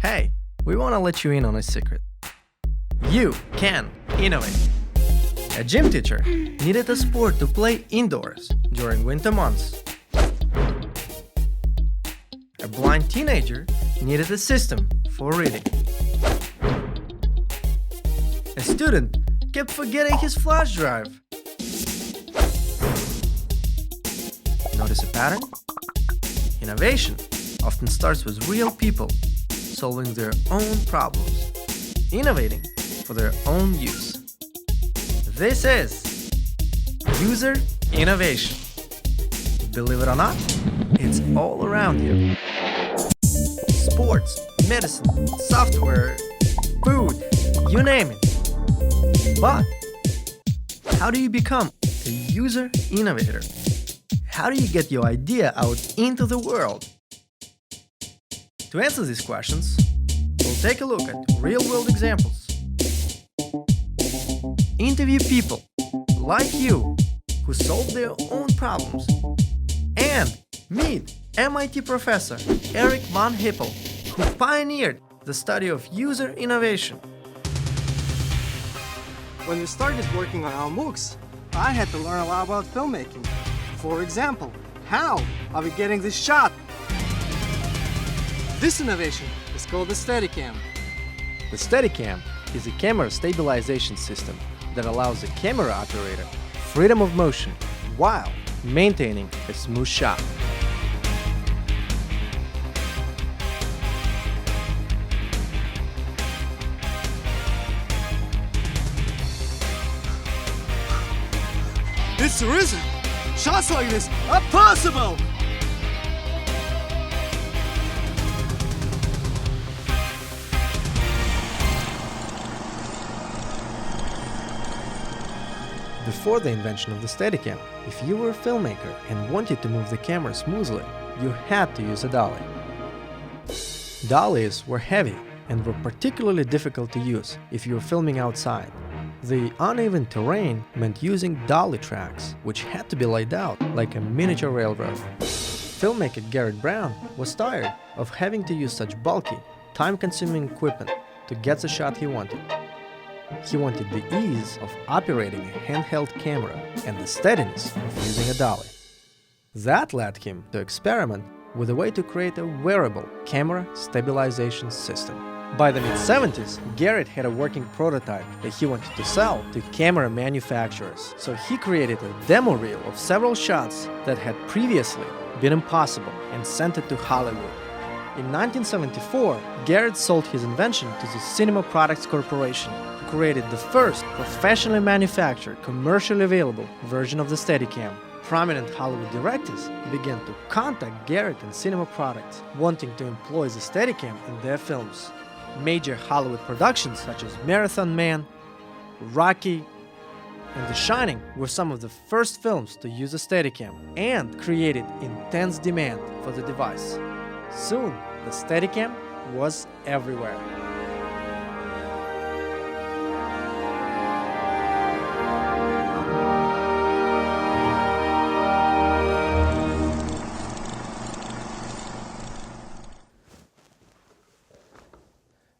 Hey, we want to let you in on a secret. You can innovate. A gym teacher needed a sport to play indoors during winter months. A blind teenager needed a system for reading. A student kept forgetting his flash drive. Notice a pattern? Innovation often starts with real people solving their own problems, innovating for their own use. This is user innovation. Believe it or not, it's all around you. Sports, medicine, software, food, you name it. But how do you become a user innovator? How do you get your idea out into the world? To answer these questions, we'll take a look at real-world examples. Interview people like you who solve their own problems. And meet MIT professor Eric von Hippel, who pioneered the study of user innovation. When we started working on our MOOCs, I had to learn a lot about filmmaking. For example, how are we getting this shot? This innovation is called the Steadicam. The Steadicam is a camera stabilization system that allows the camera operator freedom of motion while maintaining a smooth shot. It's risen! Shots like this are possible! Before the invention of the Steadicam, if you were a filmmaker and wanted to move the camera smoothly, you had to use a dolly. Dollies were heavy and were particularly difficult to use if you were filming outside. The uneven terrain meant using dolly tracks, which had to be laid out like a miniature railroad. Filmmaker Garrett Brown was tired of having to use such bulky, time-consuming equipment to get the shot he wanted. He wanted the ease of operating a handheld camera and the steadiness of using a dolly. That led him to experiment with a way to create a wearable camera stabilization system. By the mid-70s, Garrett had a working prototype that he wanted to sell to camera manufacturers, so he created a demo reel of several shots that had previously been impossible and sent it to Hollywood. In 1974, Garrett sold his invention to the Cinema Products Corporation, who created the first professionally manufactured, commercially available version of the Steadicam. Prominent Hollywood directors began to contact Garrett and Cinema Products, wanting to employ the Steadicam in their films. Major Hollywood productions such as Marathon Man, Rocky, and The Shining were some of the first films to use a Steadicam and created intense demand for the device. Soon, the Steadicam was everywhere.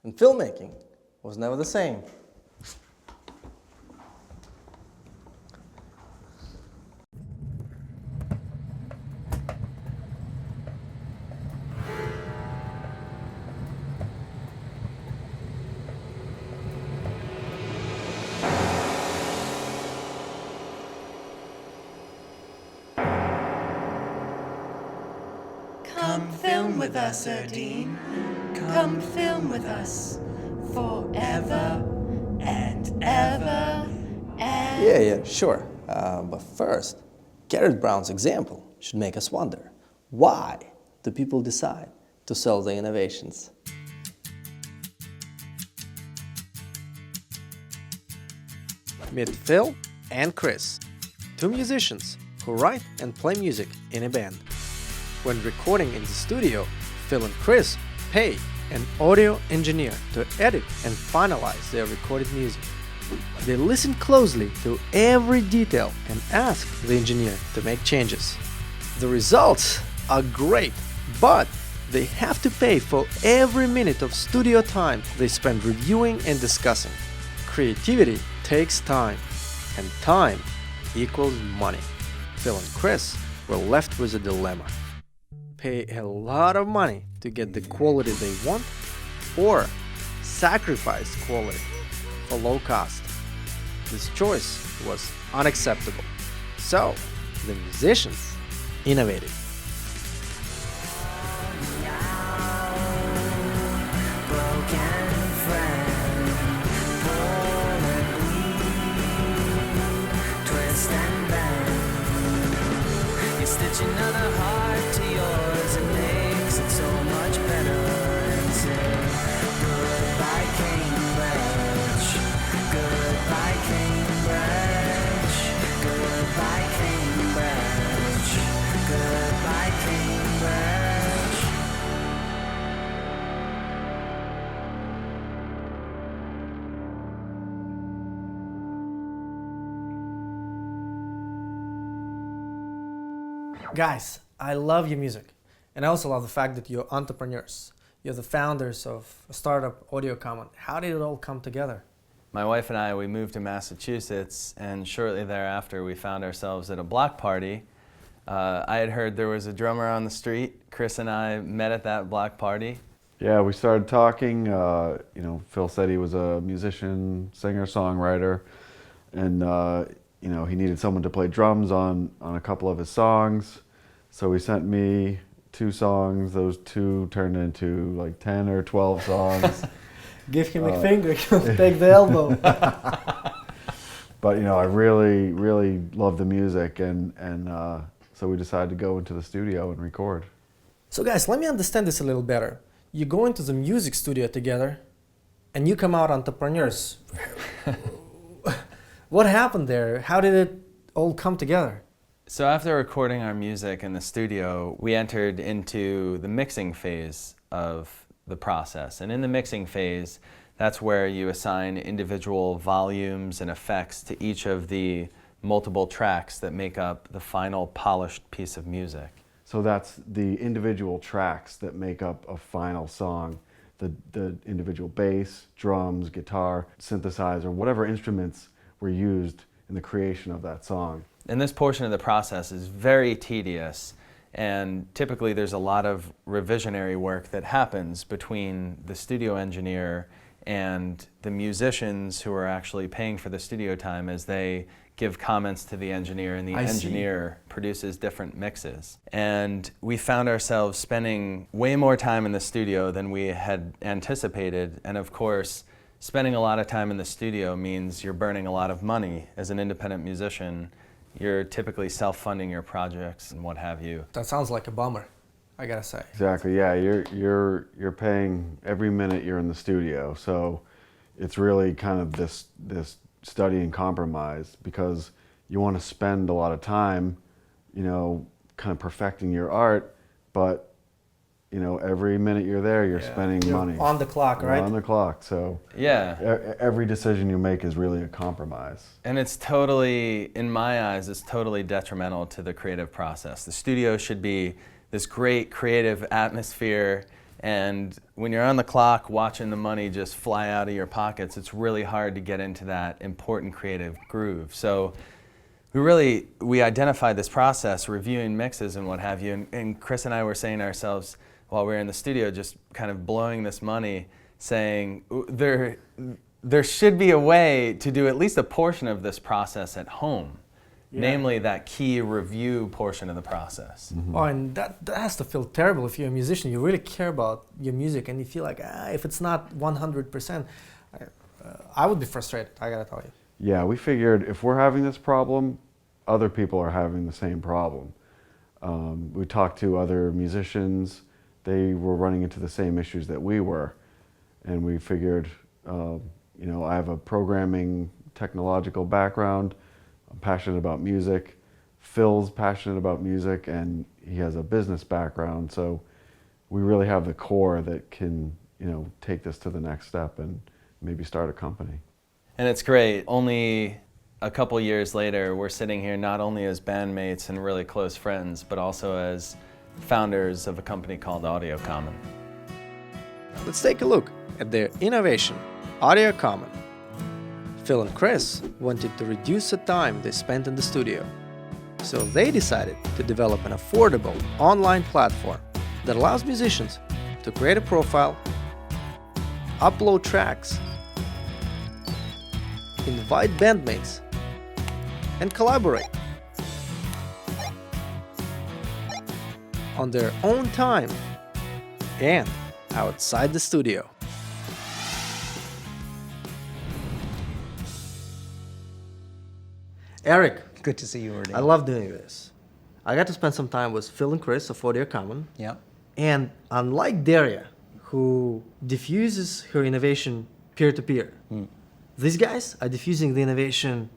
And filmmaking was never the same. Come film with us, Erdine. Come film with us forever and ever and... Yeah, sure. But first, Garrett Brown's example should make us wonder, why do people decide to sell their innovations? Meet Phil and Chris, two musicians who write and play music in a band. When recording in the studio, Phil and Chris pay an audio engineer to edit and finalize their recorded music. They listen closely to every detail and ask the engineer to make changes. The results are great, but They have to pay for every minute of studio time they spend reviewing and discussing. Creativity takes time, and time equals money. Phil and Chris were left with a dilemma. Pay a lot of money to get the quality they want, or sacrifice quality for low cost. This choice was unacceptable. So, the musicians innovated. Stitch another heart to yours and makes it so much better. And say goodbye Cambridge, goodbye Cambridge, goodbye Cambridge, goodbye Cambridge. Guys, I love your music, and I also love the fact that you're entrepreneurs. You're the founders of a startup, Audio Common. How did it all come together? My wife and I, we moved to Massachusetts, and shortly thereafter we found ourselves at a block party. I had heard there was a drummer on the street. Chris and I met at that block party. Yeah, we started talking. Phil said he was a musician, singer, songwriter, and he needed someone to play drums on a couple of his songs. So he sent me 2 songs. Those 2 turned into like 10 or 12 songs. Give him a finger, he'll take the elbow. But I really, really love the music, and so we decided to go into the studio and record. So guys, let me understand this a little better. You go into the music studio together, and you come out entrepreneurs. What happened there? How did it all come together? So after recording our music in the studio, we entered into the mixing phase of the process. And in the mixing phase, that's where you assign individual volumes and effects to each of the multiple tracks that make up the final polished piece of music. So that's the individual tracks that make up a final song. The individual bass, drums, guitar, synthesizer, whatever instruments were used in the creation of that song. And this portion of the process is very tedious, and typically there's a lot of revisionary work that happens between the studio engineer and the musicians who are actually paying for the studio time as they give comments to the engineer, and the engineer produces different mixes. And we found ourselves spending way more time in the studio than we had anticipated, and of course, spending a lot of time in the studio means you're burning a lot of money. As an independent musician, you're typically self-funding your projects and what have you. That sounds like a bummer, I gotta say. Exactly, yeah, you're paying every minute you're in the studio, so it's really kind of this study and compromise, because you want to spend a lot of time, kind of perfecting your art, but every minute you're there, you're spending money. On the clock, right? On the clock, so Yeah. every decision you make is really a compromise. And it's totally, in my eyes, it's totally detrimental to the creative process. The studio should be this great creative atmosphere, and when you're on the clock watching the money just fly out of your pockets, it's really hard to get into that important creative groove. So we identified this process, reviewing mixes and what have you, and Chris and I were saying to ourselves, while we were in the studio, just kind of blowing this money, saying there should be a way to do at least a portion of this process at home, namely that key review portion of the process. Mm-hmm. Oh, and that has to feel terrible if you're a musician. You really care about your music, and you feel like, if it's not 100%, I would be frustrated, I gotta tell you. Yeah, we figured if we're having this problem, other people are having the same problem. We talked to other musicians. They were running into the same issues that we were, and we figured, I have a programming technological background. I'm passionate about music. Phil's passionate about music, and he has a business background. So we really have the core that can, take this to the next step and maybe start a company. And it's great. Only a couple years later, we're sitting here not only as bandmates and really close friends, but also as founders of a company called Audio Common. Let's take a look at their innovation, Audio Common. Phil and Chris wanted to reduce the time they spent in the studio, so they decided to develop an affordable online platform that allows musicians to create a profile, upload tracks, invite bandmates, and collaborate on their own time and outside the studio. Eric, Good to see you, Ernie. I love doing this. I got to spend some time with Phil and Chris of Audio Common. Yeah. And unlike Daria, who diffuses her innovation peer-to-peer, these guys are diffusing the innovation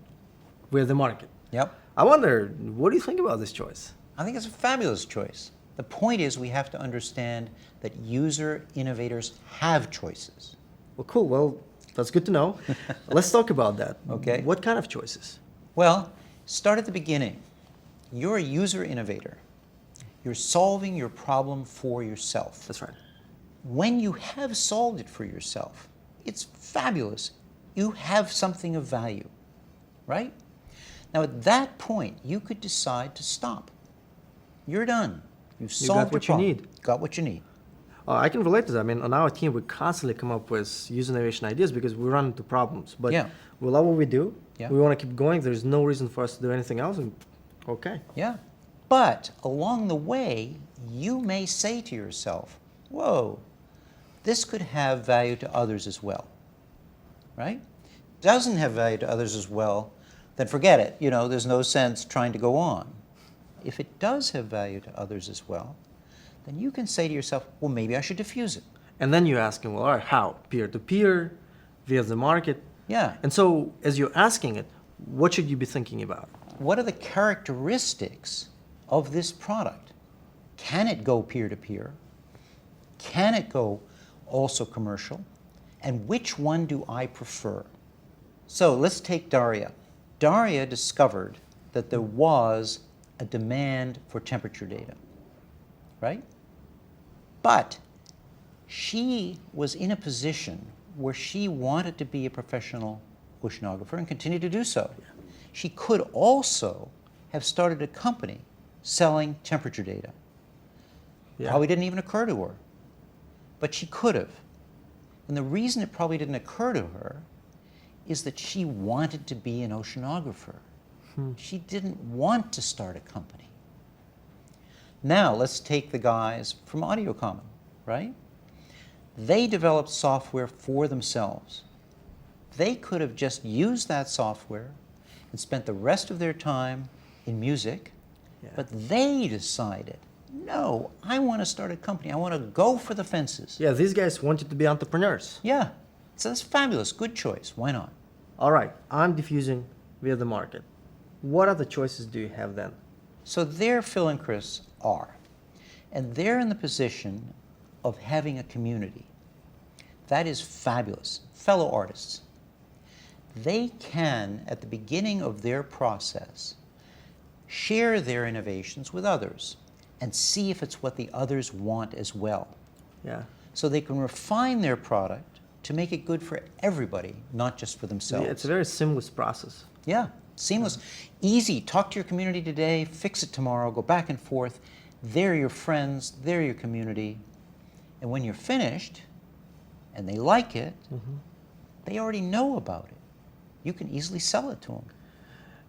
with the market. Yep. I wonder, what do you think about this choice? I think it's a fabulous choice. The point is we have to understand that user innovators have choices. Well, cool. Well, that's good to know. Let's talk about that. Okay. What kind of choices? Well, start at the beginning. You're a user innovator. You're solving your problem for yourself. That's right. When you have solved it for yourself, it's fabulous. You have something of value, right? Now, at that point, you could decide to stop. You're done. You've You solved got what your you problem. need. Got what you need. I can relate to that. I mean, on our team, we constantly come up with user innovation ideas because we run into problems. But Yeah. we love what we do. Yeah. We want to keep going. There's no reason for us to do anything else. And okay. Yeah. But along the way, you may say to yourself, whoa, this could have value to others as well, right? Doesn't have value to others as well, then forget it. You know, there's no sense trying to go on. If it does have value to others as well, then you can say to yourself, well, maybe I should diffuse it. And then you're asking, well, all right, how? Peer-to-peer, via the market? Yeah. And so as you're asking it, what should you be thinking about? What are the characteristics of this product? Can it go peer-to-peer? Can it go also commercial? And which one do I prefer? So let's take Daria. Daria discovered that there was a demand for temperature data, right? But she was in a position where she wanted to be a professional oceanographer and continue to do so. She could also have started a company selling temperature data. Yeah. Probably didn't even occur to her. But she could have. And the reason it probably didn't occur to her is that she wanted to be an oceanographer. She didn't want to start a company. Now, let's take the guys from Audio Common, right? They developed software for themselves. They could have just used that software and spent the rest of their time in music, but they decided, no, I want to start a company. I want to go for the fences. Yeah, these guys wanted to be entrepreneurs. Yeah, so that's fabulous. Good choice. Why not? All right, I'm diffusing via the market. What other choices do you have then? So there Phil and Chris are. And they're in the position of having a community. That is fabulous. Fellow artists. They can, at the beginning of their process, share their innovations with others and see if it's what the others want as well. Yeah. So they can refine their product to make it good for everybody, not just for themselves. It's a very seamless process. Yeah, seamless. Easy. Talk to your community today, fix it tomorrow, go back and forth. They're your friends, they're your community. And when you're finished, and they like it, they already know about it. You can easily sell it to them.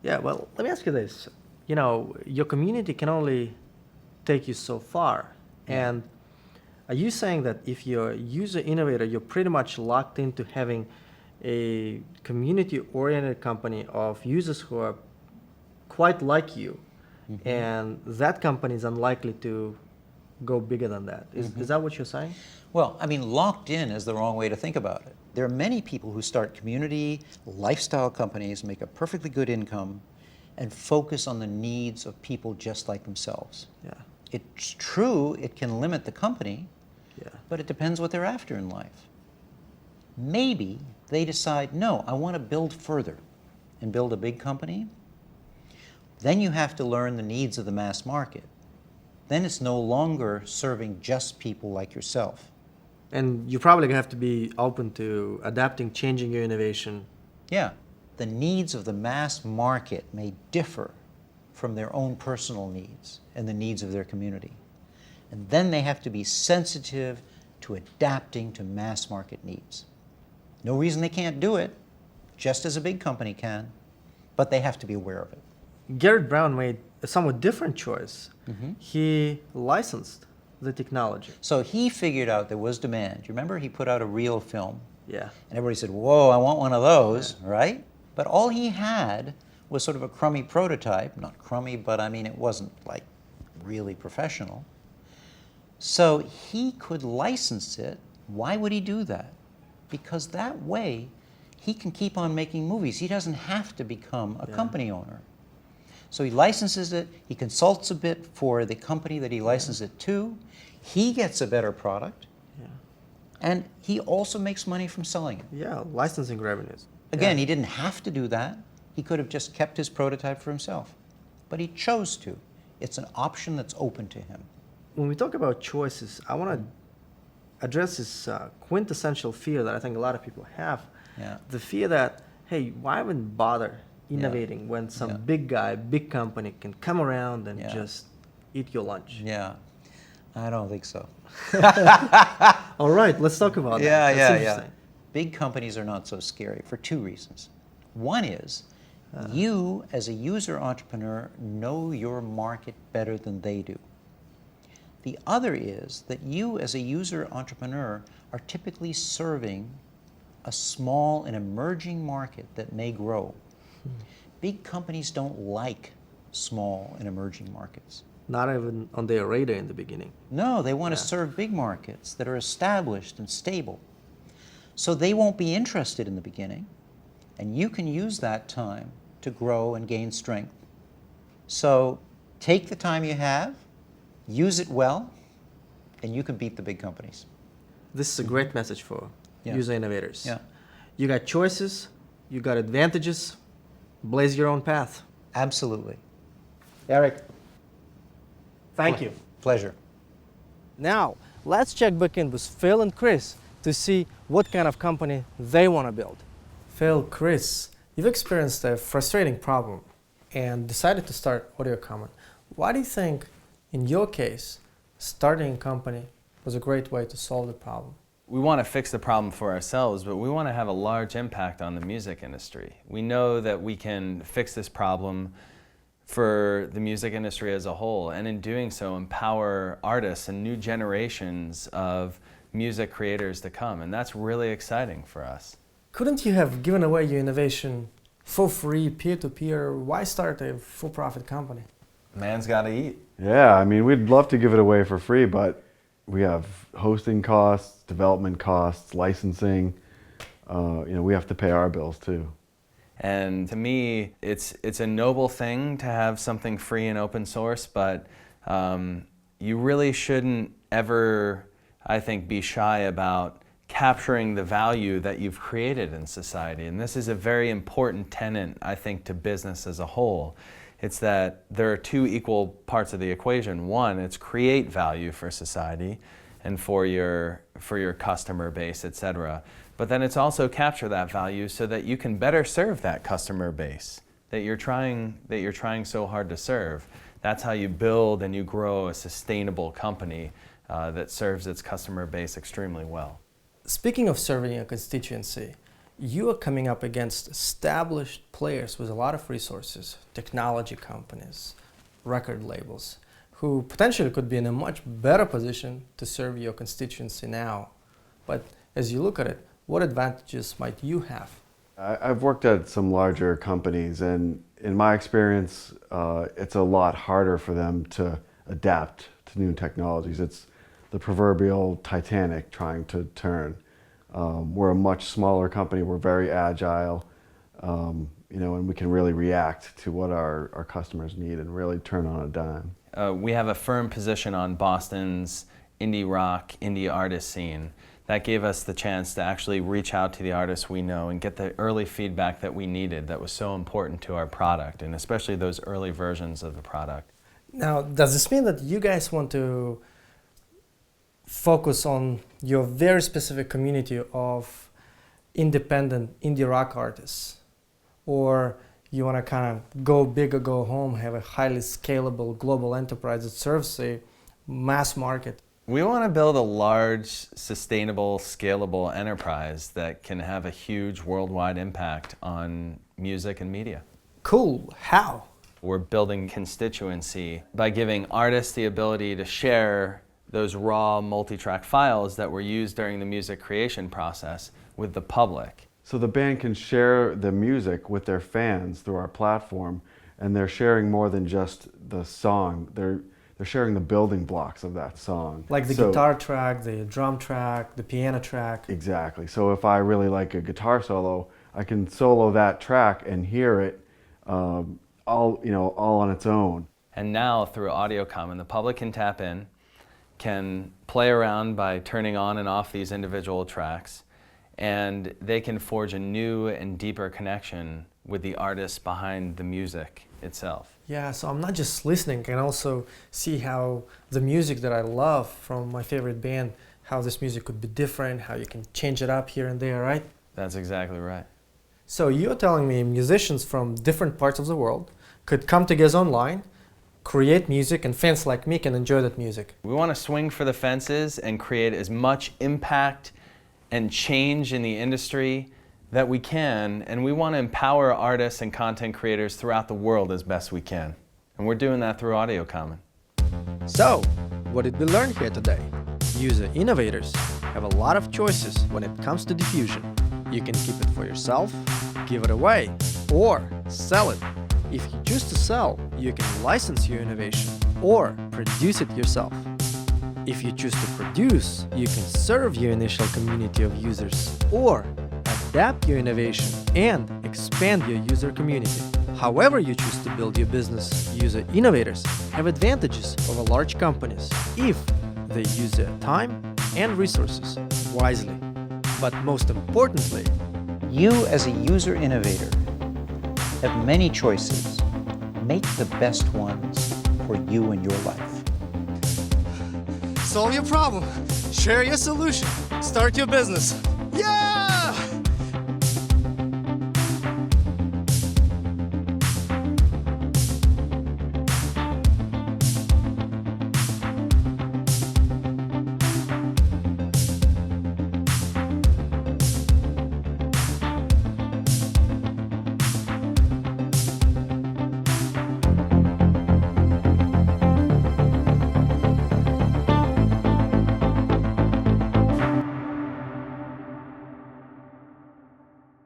Yeah, well, let me ask you this. You know, your community can only take you so far. And are you saying that if you're a user innovator, you're pretty much locked into having a community-oriented company of users who are quite like you, and that company is unlikely to go bigger than that? Is that what you're saying? Well, I mean, locked in is the wrong way to think about it. There are many people who start community lifestyle companies, make a perfectly good income, and focus on the needs of people just like themselves. Yeah. It's true, it can limit the company, Yeah. but it depends what they're after in life. Maybe they decide, no, I want to build further and build a big company. Then you have to learn the needs of the mass market. then it's no longer serving just people like yourself. And you probably have to be open to adapting, changing your innovation. Yeah, the needs of the mass market may differ from their own personal needs and the needs of their community. And then they have to be sensitive to adapting to mass market needs. No reason they can't do it, just as a big company can, but they have to be aware of it. Garrett Brown made a somewhat different choice. He licensed the technology. So he figured out there was demand. You remember he put out a reel film? Yeah. And everybody said, whoa, I want one of those, right? But all he had was sort of a crummy prototype. Not crummy, but I mean, it wasn't like really professional. So he could license it. Why would he do that? Because that way he can keep on making movies. He doesn't have to become a company owner. So he licenses it, he consults a bit for the company that he licenses it to, he gets a better product, and he also makes money from selling it. Yeah, licensing revenues. Again, he didn't have to do that. He could have just kept his prototype for himself. But he chose to. It's an option that's open to him. When we talk about choices, I want to address this quintessential fear that I think a lot of people have. Yeah. The fear that, hey, why even bother innovating when some big guy, big company can come around and just eat your lunch? Yeah, I don't think so. All right, let's talk about that. That's interesting. Big companies are not so scary for two reasons. One is, you as a user entrepreneur know your market better than they do. The other is that you as a user entrepreneur are typically serving a small and emerging market that may grow. Big companies don't like small and emerging markets. Not even on their radar in the beginning. No, they want to serve big markets that are established and stable. So they won't be interested in the beginning, and you can use that time to grow and gain strength. So take the time you have, use it well, and you can beat the big companies. This is a great message for user innovators. Yeah. You got choices, you got advantages, blaze your own path. Absolutely. Eric. Thank you. Pleasure. Now, let's check back in with Phil and Chris to see what kind of company they want to build. Phil, Chris, you've experienced a frustrating problem and decided to start AudioCommon. Why do you think, in your case, starting a company was a great way to solve the problem? We want to fix the problem for ourselves, but we want to have a large impact on the music industry. We know that we can fix this problem for the music industry as a whole, and in doing so empower artists and new generations of music creators to come, and that's really exciting for us. Couldn't you have given away your innovation for free, peer-to-peer? Why start a for-profit company? Man's got to eat. Yeah, I mean, we'd love to give it away for free, but we have hosting costs, development costs, licensing. We have to pay our bills too. And to me, it's a noble thing to have something free and open source, but you really shouldn't ever, I think, be shy about capturing the value that you've created in society. And this is a very important tenet, I think, to business as a whole. It's that there are two equal parts of the equation. One, it's create value for society and for your customer base, etc. But then it's also capture that value so that you can better serve that customer base that you're trying so hard to serve. That's how you build and you grow a sustainable company that serves its customer base extremely well. Speaking of serving your constituency, you are coming up against established players with a lot of resources, technology companies, record labels, who potentially could be in a much better position to serve your constituency now. But as you look at it, what advantages might you have? I've worked at some larger companies, and in my experience, it's a lot harder for them to adapt to new technologies. It's the proverbial Titanic trying to turn. We're a much smaller company. We're very agile, and we can really react to what our customers need and really turn on a dime. We have a firm position on Boston's indie rock, indie artist scene. That gave us the chance to actually reach out to the artists we know and get the early feedback that we needed that was so important to our product, and especially those early versions of the product. Now, does this mean that you guys want to focus on your very specific community of independent indie rock artists? Or you want to kind of go big or go home, have a highly scalable global enterprise that serves a mass market? We want to build a large, sustainable, scalable enterprise that can have a huge worldwide impact on music and media. Cool. How? We're building constituency by giving artists the ability to share those raw multi-track files that were used during the music creation process with the public. So the band can share the music with their fans through our platform, and they're sharing more than just the song. They're sharing the building blocks of that song. Like the guitar track, the drum track, the piano track. Exactly. So if I really like a guitar solo, I can solo that track and hear it all on its own. And now through AudioCommon, the public can tap in, can play around by turning on and off these individual tracks, and they can forge a new and deeper connection with the artists behind the music itself. Yeah, so I'm not just listening, I can also see how the music that I love from my favorite band, how this music could be different, how you can change it up here and there, right? That's exactly right. So you're telling me musicians from different parts of the world could come together online, create music, and fans like me can enjoy that music. We want to swing for the fences and create as much impact and change in the industry that we can, and we want to empower artists and content creators throughout the world as best we can. And we're doing that through AudioCommon. So, what did we learn here today? User innovators have a lot of choices when it comes to diffusion. You can keep it for yourself, give it away, or sell it. If you choose to sell, you can license your innovation or produce it yourself. If you choose to produce, you can serve your initial community of users or adapt your innovation and expand your user community. However you choose to build your business, user innovators have advantages over large companies if they use their time and resources wisely. But most importantly, You as a user innovator have many choices. Make the best ones for you and your life. Solve your problem. Share your solution. Start your business. Yeah!